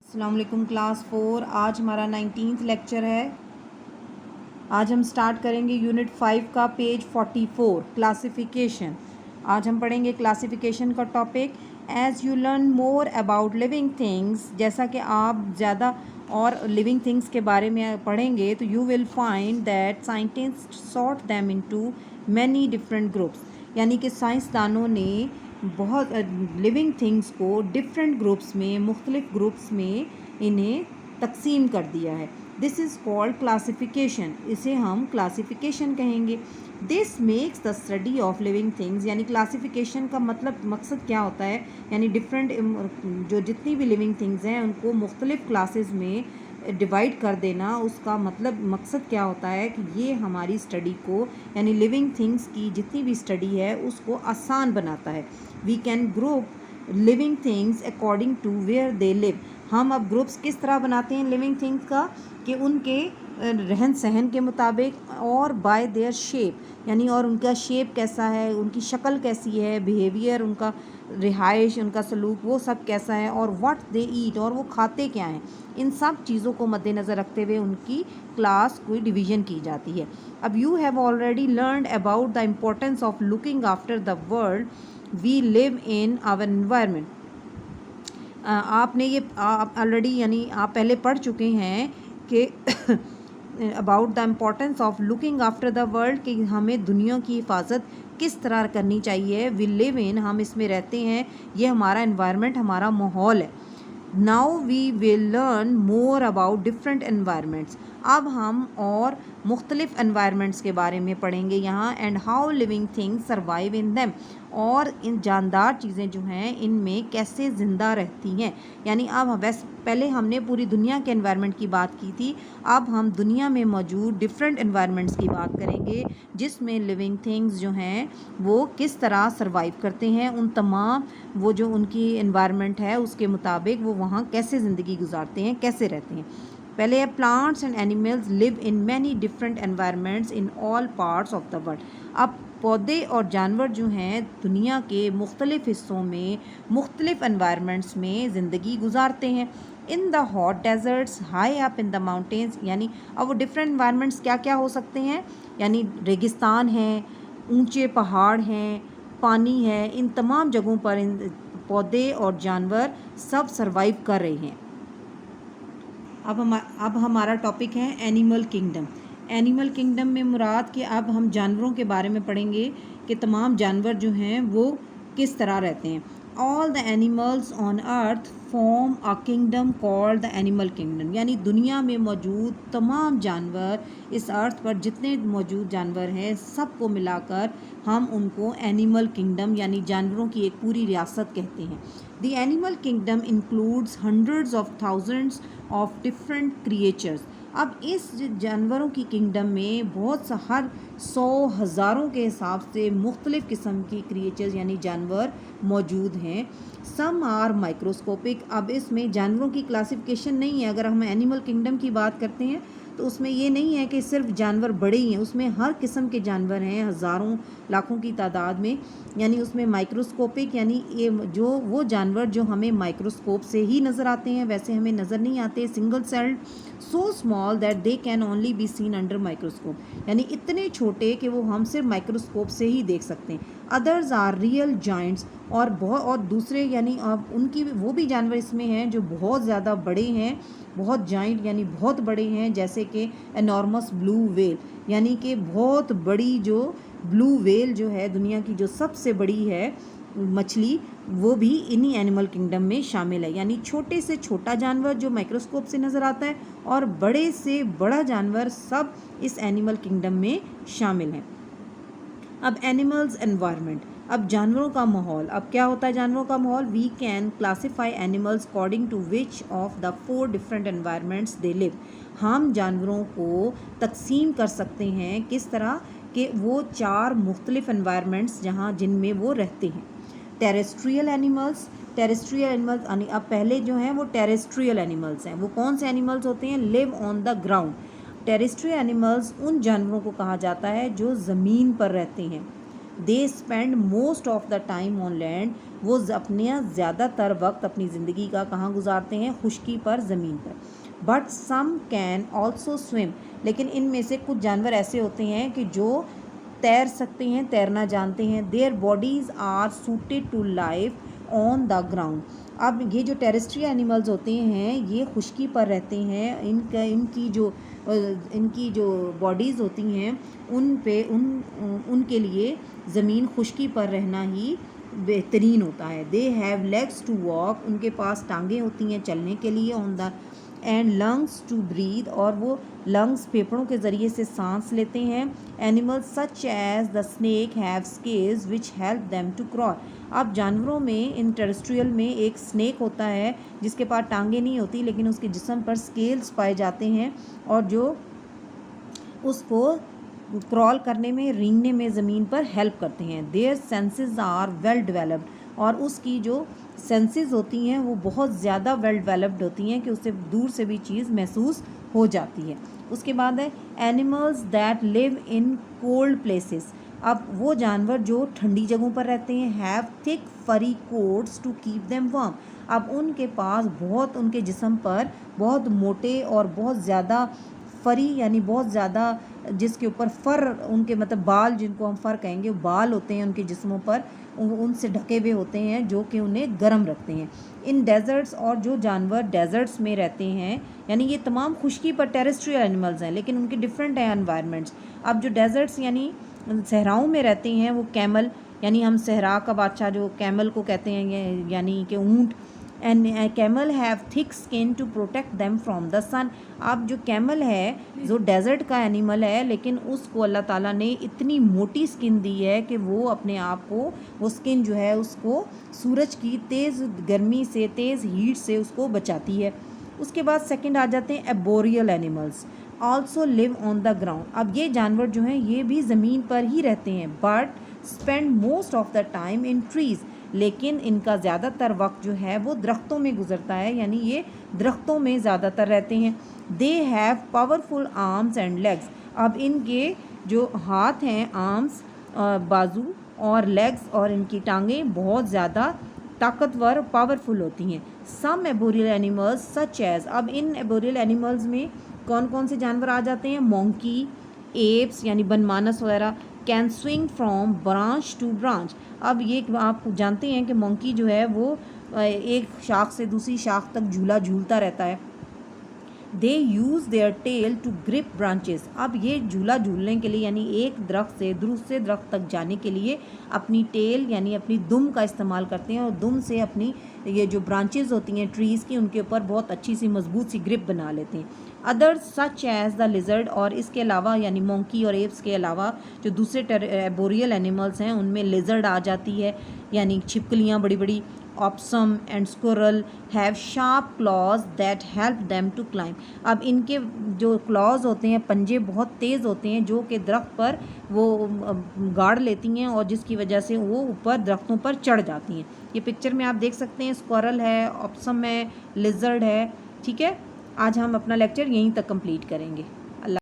السلام علیکم کلاس 4. آج ہمارا 19th لیکچر ہے. آج ہم سٹارٹ کریں گے یونٹ 5 کا پیج 44 کلاسیفیکیشن. آج ہم پڑھیں گے کلاسیفیکیشن کا topic. As you learn more about living things, جیسا کہ آپ زیادہ اور لیونگ تھنگس کے بارے میں پڑھیں گے تو you will find that scientist sort them into many different groups, یعنی کہ سائنسدانوں نے بہت لیونگ تھنگس کو ڈفرینٹ گروپس میں، مختلف گروپس میں انہیں تقسیم کر دیا ہے. This is called classification. اسے ہم کلاسیفیکیشن کہیں گے. This makes the study of living things, یعنی کلاسیفیکیشن کا مقصد کیا ہوتا ہے، یعنی ڈفرینٹ جو جتنی بھی لیونگ تھنگس ہیں ان کو مختلف کلاسز میں ڈیوائڈ کر دینا. اس کا مقصد کیا ہوتا ہے کہ یہ ہماری اسٹڈی کو، یعنی لیونگ تھنگس کی جتنی بھی اسٹڈی ہے اس کو آسان بناتا ہے. We can group living things according to where they live. ہم اب گروپس کس طرح بناتے ہیں لیونگ تھنگس کا، کہ ان کے رہن سہن کے مطابق اور بائی دیئر شیپ، یعنی اور ان کا شیپ کیسا ہے، ان کی شکل کیسی ہے، بیہیویئر، ان کا رہائش، ان کا سلوک، وہ سب کیسا ہے، اور واٹ دے ایٹ، اور وہ کھاتے کیا ہیں. ان سب چیزوں کو مد نظر رکھتے ہوئے ان کی کلاس کوئی ڈویژن کی جاتی ہے. اب you have already learned about the importance of looking after the world we live in our environment. آپ نے یہ آلریڈی یعنی آپ پہلے پڑھ چکے ہیں کہ about the importance of looking after the world, کہ ہمیں دنیا کی حفاظت کس طرح کرنی چاہیے. وی لیو ان، ہم اس میں رہتے ہیں، یہ ہمارا انوائرمنٹ، ہمارا ماحول ہے. Now we will learn more about different environments. اب ہم اور مختلف انوائرمنٹس کے بارے میں پڑھیں گے یہاں. And how living things survive in them, اور ان جاندار چیزیں جو ہیں ان میں کیسے زندہ رہتی ہیں. یعنی اب پہلے ہم نے پوری دنیا کے انوائرمنٹ کی بات کی تھی، اب ہم دنیا میں موجود ڈفرینٹ انوائرمنٹس کی بات کریں گے جس میں لیونگ تھنگس جو ہیں وہ کس طرح سروائیو کرتے ہیں. ان تمام وہ جو ان کی انوائرمنٹ ہے اس کے مطابق وہ وہاں کیسے زندگی گزارتے ہیں، کیسے رہتے ہیں. پہلے plants and animals live in many different environments in all parts of the world. اب پودے اور جانور جو ہیں دنیا کے مختلف حصوں میں مختلف انوائرمنٹس میں زندگی گزارتے ہیں. In the hot deserts, high up in the mountains, یعنی اب وہ ڈفرینٹ انوائرمنٹس کیا کیا ہو سکتے ہیں، یعنی ریگستان ہیں، اونچے پہاڑ ہیں، پانی ہے. ان تمام جگہوں پر پودے اور جانور سب سروائیو کر رہے ہیں. اب ہمارا ٹاپک ہے اینیمل کنگڈم. اینیمل کنگڈم میں مراد کہ اب ہم جانوروں کے بارے میں پڑھیں گے کہ تمام جانور جو ہیں وہ کس طرح رہتے ہیں. All the animals on earth form a kingdom called the animal kingdom, یعنی دنیا میں موجود تمام جانور، اس ارتھ پر جتنے موجود جانور ہیں سب کو ملا کر ہم ان کو اینیمل کنگڈم یعنی جانوروں کی ایک پوری ریاست کہتے ہیں. دی animal kingdom includes hundreds of thousands of different creatures. اب اس جانوروں کی کنگڈم میں بہت سا ہر 100 ہزاروں کے حساب سے مختلف قسم کی کریچرز یعنی جانور موجود ہیں. Some are microscopic. اب اس میں جانوروں کی کلاسیفیکیشن نہیں ہے. اگر ہم اینیمل کنگڈم کی بات کرتے ہیں تو اس میں یہ نہیں ہے کہ صرف جانور بڑے ہی ہیں، اس میں ہر قسم کے جانور ہیں ہزاروں لاکھوں کی تعداد میں. یعنی اس میں مائکروسکوپک یعنی یہ جو وہ جانور جو ہمیں مائکروسکوپ سے ہی نظر آتے ہیں، ویسے ہمیں نظر نہیں آتے. Single celled so small that they can only be seen under microscope, یعنی اتنے چھوٹے کہ وہ ہم صرف مائکروسکوپ سے ہی دیکھ سکتے ہیں. ادرز آر ریئل جائنٹس، اور دوسرے یعنی اب ان کی وہ بھی جانور اس میں ہیں جو بہت زیادہ بڑے ہیں، بہت جائنٹ یعنی بہت بڑے ہیں، جیسے کہ انارمس بلو ویل، یعنی کہ بہت بڑی جو بلو ویل جو ہے دنیا کی جو سب سے بڑی ہے مچھلی، وہ بھی انہی اینیمل کنگڈم میں شامل ہے. یعنی چھوٹے سے چھوٹا جانور جو مائکروسکوپ سے نظر آتا ہے اور بڑے سے بڑا جانور سب اس اینیمل کنگڈم میں شامل ہیں. اب اینیملز انوائرمنٹ، اب جانوروں کا ماحول. اب کیا ہوتا ہے جانوروں کا ماحول؟ We can classify animals according to which of the 4 different environments they live. ہم جانوروں کو تقسیم کر سکتے ہیں کس طرح کہ وہ 4 مختلف انوائرمنٹس جن میں وہ رہتے ہیں. ٹیریسٹریل اینیملز، یعنی اب پہلے جو ہیں وہ ٹیریسٹریل اینیملز ہیں. وہ کون سے اینیملز ہوتے ہیں؟ لیو on the ground. Terrestrial animals ان جانوروں کو کہا جاتا ہے جو زمین پر رہتے ہیں. They spend most of the time on land. وہ اپنے زیادہ تر وقت اپنی زندگی کا کہاں گزارتے ہیں؟ خشکی پر، زمین پر. But some can also swim. لیکن ان میں سے کچھ جانور ایسے ہوتے ہیں کہ جو تیر سکتے ہیں، تیرنا جانتے ہیں. Their bodies are suited to life on the ground. اب یہ جو ٹیرسٹری اینیملز ہوتے ہیں یہ خشکی پر رہتے ہیں. ان کی جو باڈیز ہوتی ہیں ان کے لیے زمین خشکی پر رہنا ہی بہترین ہوتا ہے. They have legs to walk. ان کے پاس ٹانگیں ہوتی ہیں چلنے کے لیے. On the land lungs to breathe. اور وہ لنگس پھیپھڑوں کے ذریعے سے سانس لیتے ہیں. Animal such as the snake have scales which help them to crawl. اب جانوروں میں ان ٹیرسٹریل میں ایک اسنیک ہوتا ہے جس کے پاس ٹانگیں نہیں ہوتی لیکن اس کے جسم پر اسکیلز پائے جاتے ہیں اور جو اس کو کرال کرنے میں، رینگنے میں زمین پر ہیلپ کرتے ہیں. Their senses are well developed. اور اس کی جو سینسز ہوتی ہیں وہ بہت زیادہ ویل ڈیولپڈ ہوتی ہیں کہ اسے دور سے بھی چیز محسوس ہو جاتی ہے. اس کے بعد ہے animals that live in cold places. اب وہ جانور جو ٹھنڈی جگہوں پر رہتے ہیں. Have thick fur coats to keep them warm. اب ان کے پاس بہت، ان کے جسم پر بہت موٹے اور بہت زیادہ فری یعنی بہت زیادہ جس کے اوپر فر، ان کے مطلب بال جن کو ہم فر کہیں گے، بال ہوتے ہیں ان کے جسموں پر، ان سے ڈھکے ہوئے ہوتے ہیں جو کہ انہیں گرم رکھتے ہیں. ان ڈیزرٹس. اور جو جانور ڈیزرٹس میں رہتے ہیں یعنی یہ تمام خشکی پر ٹیرسٹریل اینیملز ہیں لیکن ان کے ڈفرینٹ ہیں انوائرمنٹس. اب جو ڈیزرٹس یعنی صحراؤں میں رہتے ہیں وہ کیمل، یعنی ہم صحرا کا بادشاہ جو کیمل کو کہتے ہیں یعنی کہ اونٹ. And camel have thick skin to protect them from the sun. اب جو کیمل ہے جو ڈیزرٹ کا اینیمل ہے لیکن اس کو اللہ تعالیٰ نے اتنی موٹی اسکن دی ہے کہ وہ اپنے آپ کو، وہ اسکن جو ہے اس کو سورج کی تیز گرمی سے، تیز ہیٹ سے اس کو بچاتی ہے. اس کے بعد سیکنڈ آ جاتے ہیں arboreal animals. Also live on the ground. اب یہ جانور جو ہیں یہ بھی زمین پر ہی رہتے ہیں but spend most of the time in trees. لیکن ان کا زیادہ تر وقت جو ہے وہ درختوں میں گزرتا ہے یعنی یہ درختوں میں زیادہ تر رہتے ہیں. They have powerful arms and legs. اب ان کے جو ہاتھ ہیں، آرمز بازو، اور لیگس اور ان کی ٹانگیں بہت زیادہ طاقتور، پاورفل ہوتی ہیں. سم ایبوریل اینیملز سچ ایز. اب ان ایبوریل اینیملز میں کون کون سے جانور آ جاتے ہیں؟ مونکی، ایپس یعنی بنمانس وغیرہ. Can swing from branch to branch. اب یہ آپ جانتے ہیں کہ مونکی جو ہے وہ ایک شاخ سے دوسری شاخ تک جھولا جھولتا رہتا ہے. They use their tail to grip branches. اب یہ جھولا جھولنے کے لیے یعنی ایک درخت سے دوسرے درخت تک جانے کے لیے اپنی ٹیل یعنی اپنی دم کا استعمال کرتے ہیں اور دم سے اپنی یہ جو برانچز ہوتی ہیں ٹریز کی ان کے اوپر بہت اچھی سی مضبوط سی گرپ بنا لیتے ہیں. ادر سچ ایز دا لیزرڈ. اور اس کے علاوہ یعنی مونکی اور ایپس کے علاوہ جو دوسرے ایبوریل اینیملز ہیں ان میں لیزرڈ آ جاتی ہے یعنی چھپکلیاں بڑی بڑی. Opossum and squirrel have sharp claws that help them to climb. اب ان کے جو کلاز ہوتے ہیں، پنجے بہت تیز ہوتے ہیں جو کہ درخت پر وہ گاڑ لیتی ہیں اور جس کی وجہ سے وہ اوپر درختوں پر چڑھ جاتی ہیں. یہ پکچر میں آپ دیکھ سکتے ہیں اسکورل ہے، اوپسم ہے، لیزرڈ ہے. ٹھیک ہے، آج ہم اپنا لیکچر یہیں تک کمپلیٹ کریں گے.